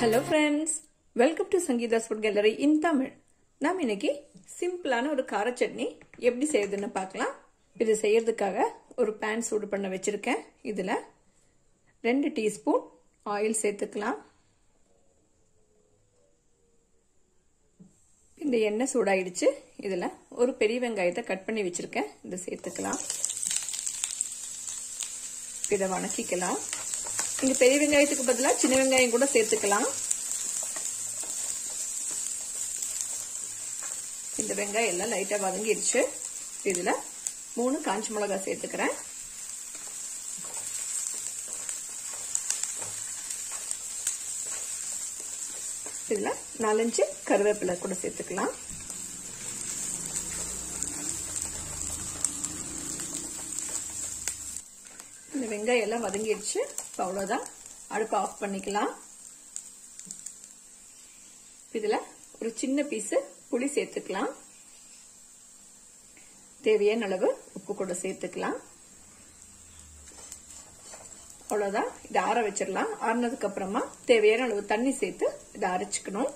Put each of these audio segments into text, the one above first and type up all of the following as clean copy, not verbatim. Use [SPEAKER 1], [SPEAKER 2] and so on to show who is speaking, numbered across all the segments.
[SPEAKER 1] Hello friends, welcome to Sangeetha's Food Gallery in Tamil. நாம் இன்னைக்கு சிம்பிளான ஒரு கார சட்னி எப்படி செய்யறதுன்னு பார்க்கலாம். இது செய்யறதுக்காக ஒரு pan சூடு பண்ண வச்சிருக்கேன். இதுல 2 டீஸ்பூன் ஆயில் சேர்த்துக்கலாம். இந்த எண்ணெய் சூடாயிடுச்சு. இதுல ஒரு பெரிய வெங்காயத்தை கட் பண்ணி வச்சிருக்கேன். இத சேர்த்துக்கலாம். இத வணக்கிக்கலாம். நீங்க பெரிய வெங்காயத்துக்கு பதிலா சின்ன வெங்காயம் கூட சேர்த்துக்கலாம். இந்த வெங்காயம் எல்லாம் லைட்டா வதங்கிடுச்சு. இதுல 3 காஞ்ச மிளகாய் சேர்த்துக்கிறேன். இதுல 4-5 கருவேப்பிலை கூட சேர்த்துக்கலாம். இந்த வெங்காயம் எல்லாம் வதங்கிடுச்சு. அவ்வளவுதான், அடுப்பு ஆஃப் பண்ணிக்கலாம். இதுல ஒரு சின்ன பீஸ் புளி சேர்த்துக்கலாம். தேவையான அளவு உப்பு கூட சேர்த்துக்கலாம். அவ்வளவுதான், இதை ஆற வச்சிடலாம். ஆறினதுக்கு அப்புறமா தேவையான அளவு தண்ணி சேர்த்து இதை அரைச்சுக்கணும்.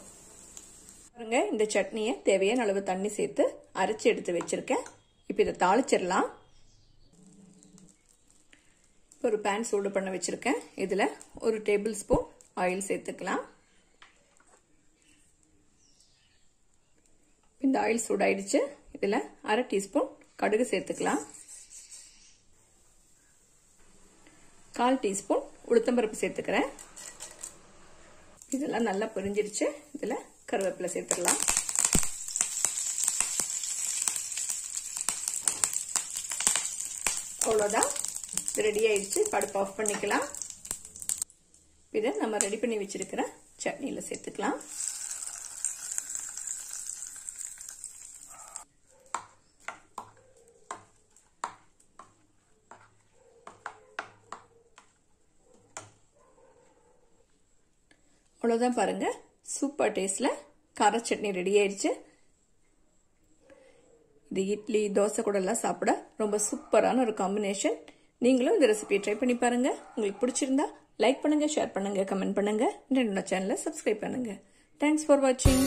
[SPEAKER 1] பாருங்க, இந்த சட்னியை தேவையான அளவு தண்ணி சேர்த்து அரைச்சு எடுத்து வச்சிருக்கேன். இப்ப இதை தாளிச்சிடலாம். ஒரு பேன் சூடு பண்ண வச்சிருக்கேன். இதுல ஒரு டேபிள் ஸ்பூன் ஆயில் சேர்த்துக்கலாம். இந்த ஆயில் சூடாயிடுச்சு. இதுல 1/2 டீஸ்பூன் கடுகு சேர்த்துக்கலாம். 1/4 டீஸ்பூன் உளுத்தம்பருப்பு சேர்த்துக்கிறேன். இதெல்லாம் நல்லா பொரிஞ்சிருச்சு. இதுல கருவேப்பிலை சேர்த்துக்கலாம். அவ்வளவுதான், ரெடி ஆயிடுச்சு. அடுப்பு ஆஃப் பண்ணிக்கலாம். இதை நம்ம ரெடி பண்ணி வச்சிருக்கிற சட்னியில சேர்த்துக்கலாம். அவ்வளவுதான், பாருங்க, சூப்பர் டேஸ்ட்ல கார சட்னி ரெடி ஆயிடுச்சு. இது இட்லி தோசை கூட எல்லாம் சாப்பிட ரொம்ப சூப்பரான ஒரு காம்பினேஷன். நீங்களும் இந்த ரெசிபியை ட்ரை பண்ணி பாருங்க. உங்களுக்கு பிடிச்சிருந்தா லைக் பண்ணுங்க, ஷேர் பண்ணுங்க, கமெண்ட் பண்ணுங்க. என்னோட சேனலை சப்ஸ்கிரைப் பண்ணுங்க. தேங்க்ஸ் ஃபார் வாட்சிங்.